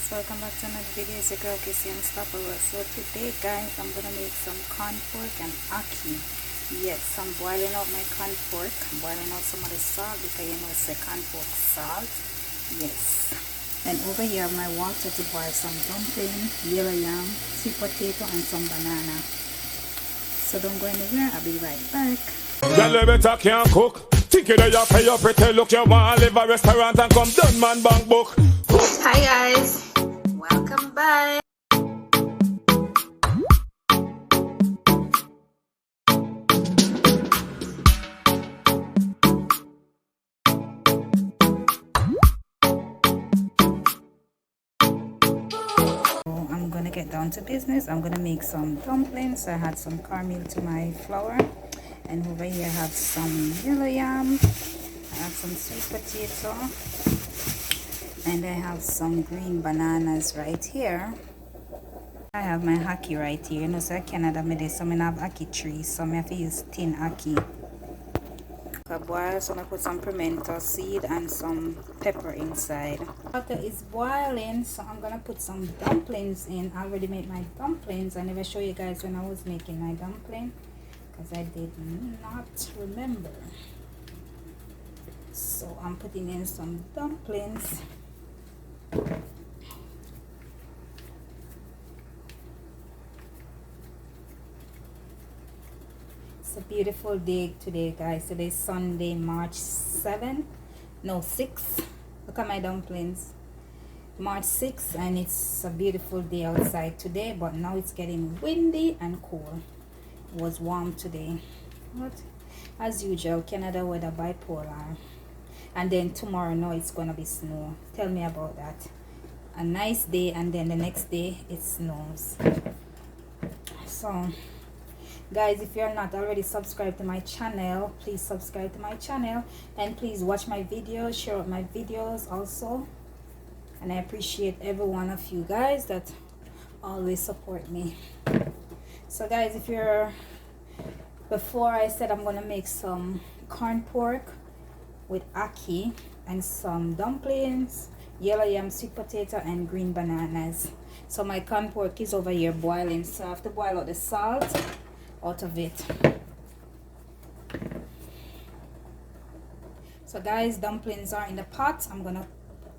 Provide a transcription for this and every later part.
welcome back to another video. It's your girl Kiissi and Stopper. So today guys, I'm gonna make some corn pork and ackee. Yes, I'm boiling out my corn pork. I'm boiling out some of the salt because you know it's a corn pork salt. Yes. And over here my water to boil some dumpling, yellow yam, sweet potato and some banana. So don't go anywhere, I'll be right back. Girl, better can't cook. Think you you pay your pretty look. You want to live a restaurant and come done man bank book. Hi guys, welcome back. I'm gonna get down to business. I'm gonna make some dumplings. I had some cornmeal to my flour, and over here I have some yellow yam, I have some sweet potato, and I have some green bananas right here. I have my ackee right here. You know, so I Canada made this, so I have ackee trees, so I have to use tin ackee. I boil, so I put some pimento seed and some pepper inside. Water is boiling, so I'm gonna put some dumplings in. I already made my dumplings. I never show you guys when I was making my dumpling because I did not remember. So I'm putting in some dumplings. It's a beautiful day today guys. Today's Sunday, March 7th. No, 6th. Look at my dumplings. March 6th, and it's a beautiful day outside today, but now it's getting windy and cold. It was warm today. But as usual, Canada weather bipolar. And then tomorrow now it's gonna be snow. Tell me about that. A nice day and then the next day it snows. So guys, if you're not already subscribed to my channel, please subscribe to my channel, and please watch my videos, share out my videos also. And I appreciate every one of you guys that always support me. So guys, if you're, before I said I'm gonna make some corn pork with ackee and some dumplings, yellow yam, sweet potato and green bananas. So my corn pork is over here boiling, so I have to boil out the salt out of it. So guys, dumplings are in the pot. I'm gonna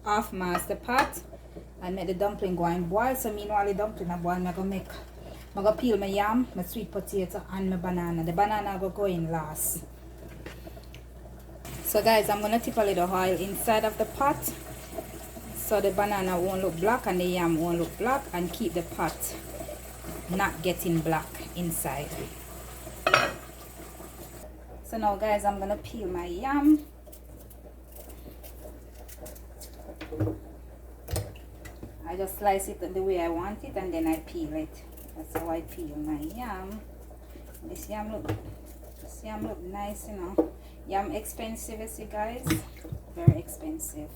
half mask the pot and make the dumpling go and boil. So meanwhile the dumpling are boiling, I'm gonna peel my yam, my sweet potato and my banana. The banana will go in last. So guys, I'm gonna tip a little oil inside of the pot so the banana won't look black and the yam won't look black, and keep the pot not getting black inside. So now guys, I'm gonna peel my yam. I just slice it the way I want it and then I peel it. That's how I peel my yam. This yam look nice, you know. Yam expensive, you see guys, very expensive.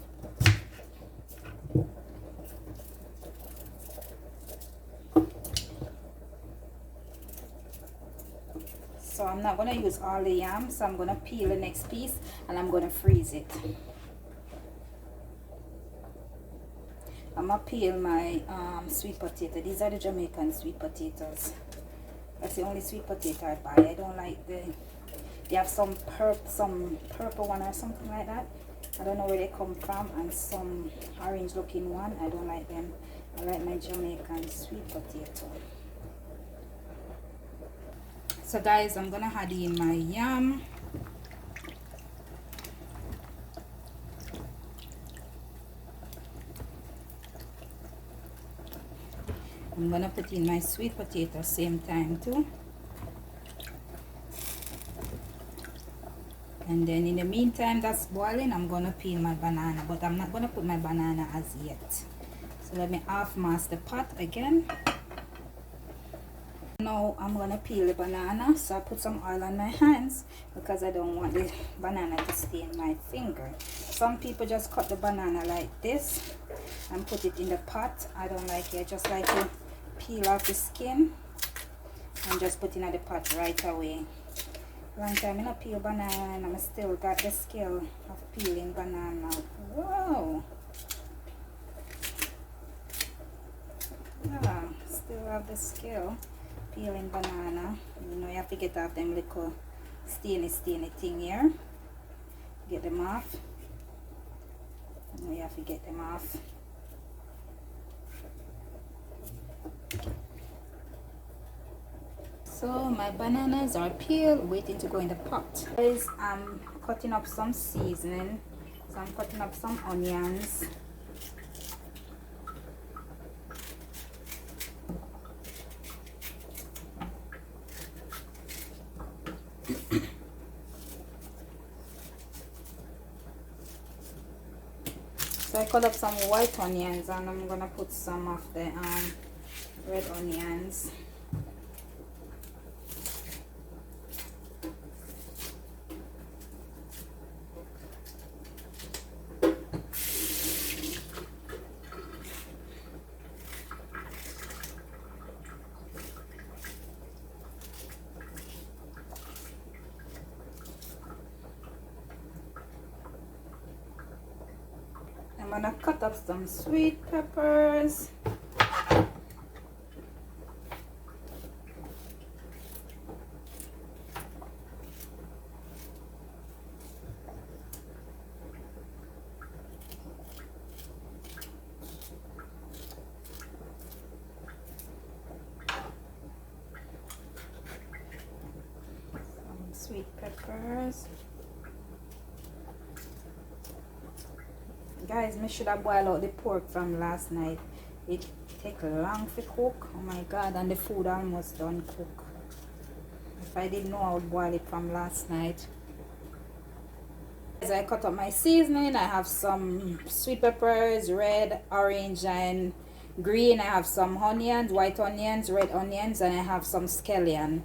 So I'm not going to use all the yam, so I'm going to peel the next piece and I'm going to freeze it. I'm going to peel my sweet potato. These are the Jamaican sweet potatoes. That's the only sweet potato I buy. I don't like they have some purple one or something like that. I don't know where they come from, and some orange looking one. I don't like them. I like my Jamaican sweet potato. So guys, I'm gonna add in my yam. I'm gonna put in my sweet potato same time too. And then in the meantime that's boiling, I'm gonna peel my banana, but I'm not gonna put my banana as yet. So let me half mask the pot again. Now I'm gonna peel the banana, so I put some oil on my hands because I don't want the banana to stain my finger. Some people just cut the banana like this and put it in the pot. I don't like it. I just like to peel off the skin and just put it in the pot right away. Long time I not peel banana, I still got the skill of peeling banana. Whoa! still have the skill peeling banana. You know, you have to get off them little stainy thing here. Get them off. You know, you have to get them off. So my bananas are peeled, waiting to go in the pot. Guys, I'm cutting up some seasoning. So I'm cutting up some onions. So I cut up some white onions, and I'm gonna put some of the red onions. I'm gonna cut up some sweet peppers. Some sweet peppers. Guys, me should have boiled out the pork from last night. It take long to cook. Oh my god, and the food almost done cook. If I didn't know, I would boil it from last night. As I cut up my seasoning, I have some sweet peppers, red, orange, and green. I have some onions, white onions, red onions, and I have some scallion.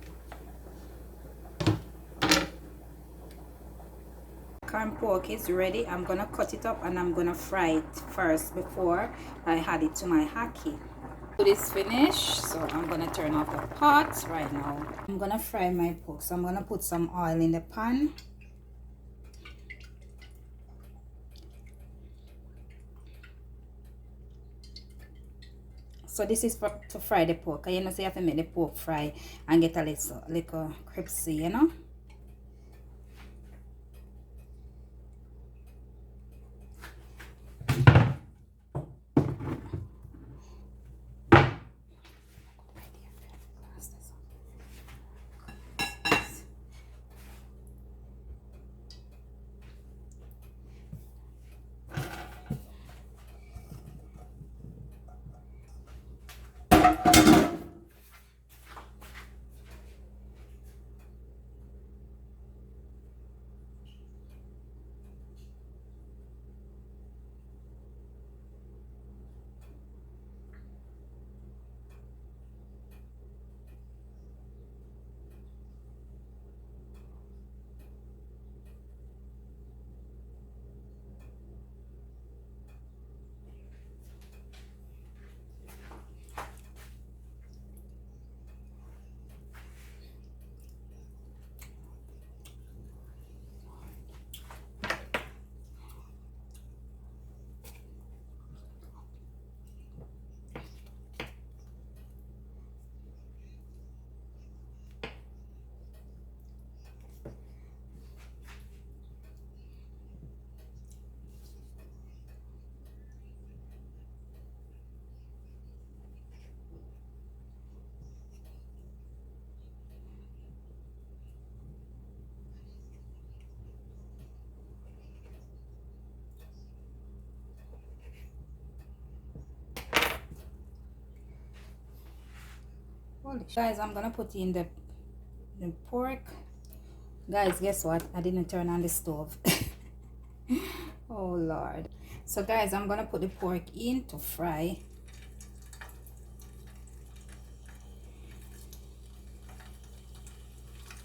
Corn pork is ready. I'm gonna cut it up and I'm gonna fry it first before I add it to my ackee. Food is finished, so I'm gonna turn off the pot right now. I'm gonna fry my pork, so I'm gonna put some oil in the pan. So this is for to fry the pork. You know, so you have to make the pork fry and get a little crispy, you know. Guys, I'm gonna put in the pork. Guys, guess what? I didn't turn on the stove. Oh Lord. So guys, I'm gonna put the pork in to fry.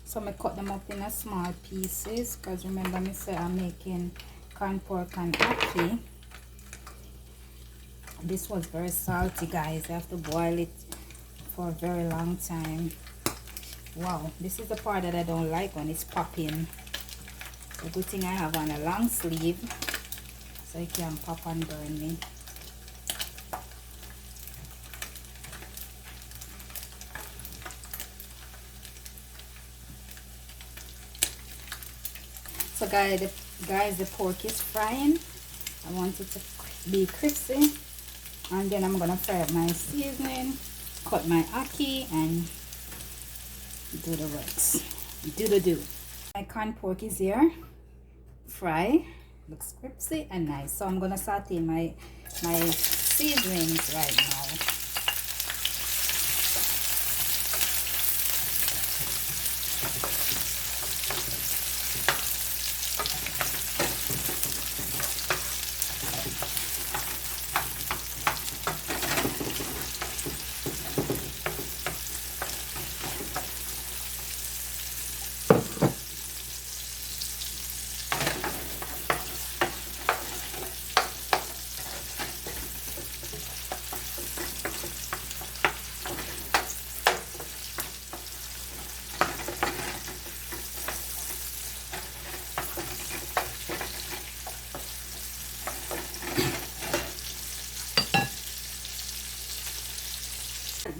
So I cut them up in a small pieces, because remember me say I'm making corn pork and ackee. This was very salty, guys. I have to boil it for a very long time. Wow, this is the part that I don't like, when it's popping. So good thing I have on a long sleeve so it can pop and burn me. So guys, the pork is frying. I want it to be crispy. And then I'm gonna fry up my seasoning, cut my ackee, and do the works. Do. My corn pork is here. Fry. Looks crispy and nice. So I'm gonna saute my seasonings right now.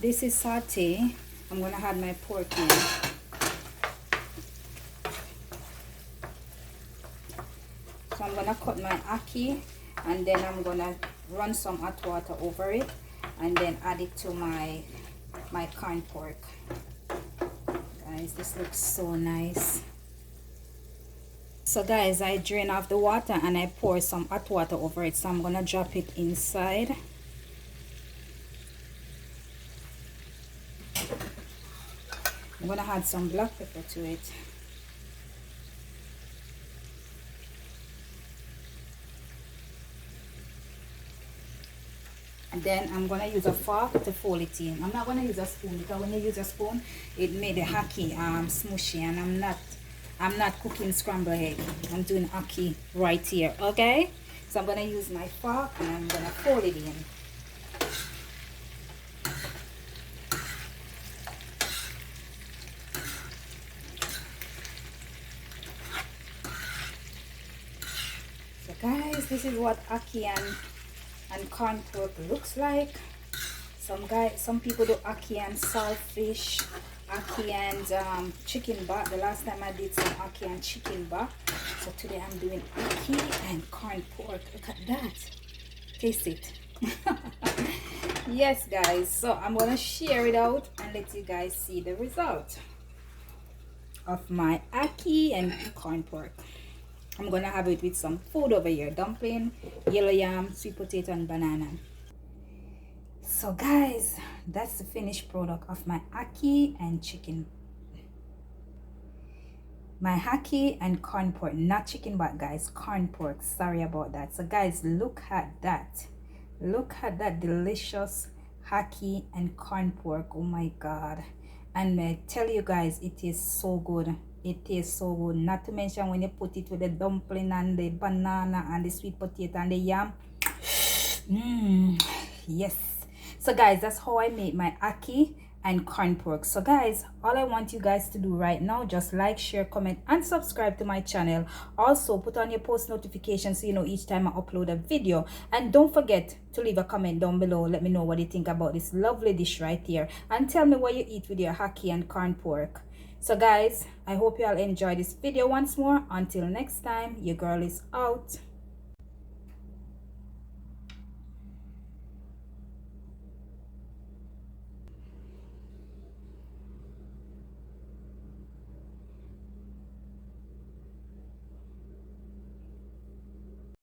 This is saute. I'm gonna add my pork in. So I'm gonna cut my ackee, and then I'm gonna run some hot water over it, and then add it to my corn pork. Guys, this looks so nice. So guys, I drain off the water and I pour some hot water over it. So I'm gonna drop it inside. I'm gonna add some black pepper to it. And then I'm gonna use a fork to fold it in. I'm not gonna use a spoon, because when you use a spoon, it made the ackee smushy, and I'm not cooking scrambled egg. I'm doing ackee right here, okay? So I'm gonna use my fork and I'm gonna fold it in. Guys, this is what ackee and corn pork looks like. Some people do ackee and saltfish, ackee and chicken back. The last time I did some ackee and chicken back. So today I'm doing ackee and corn pork. Look at that. Taste it. Yes, guys. So I'm gonna share it out and let you guys see the result of my ackee and corn pork. I'm gonna have it with some food over here: dumpling, yellow yam, sweet potato, and banana. So guys, that's the finished product of my ackee and chicken. My ackee and corn pork, not chicken back, guys, corn pork. Sorry about that. So guys, look at that. Look at that delicious ackee and corn pork. Oh my god. And I tell you guys, it is so good. It tastes so good. Not to mention when you put it with the dumpling and the banana and the sweet potato and the yam. Yes. So guys, that's how I make my ackee and corn pork. So guys, all I want you guys to do right now, just like, share, comment, and subscribe to my channel. Also put on your post notifications so you know each time I upload a video. And don't forget to leave a comment down below. Let me know what you think about this lovely dish right here, and tell me what you eat with your ackee and corn pork. So guys, I hope you all enjoyed this video once more. Until next time, your girl is out.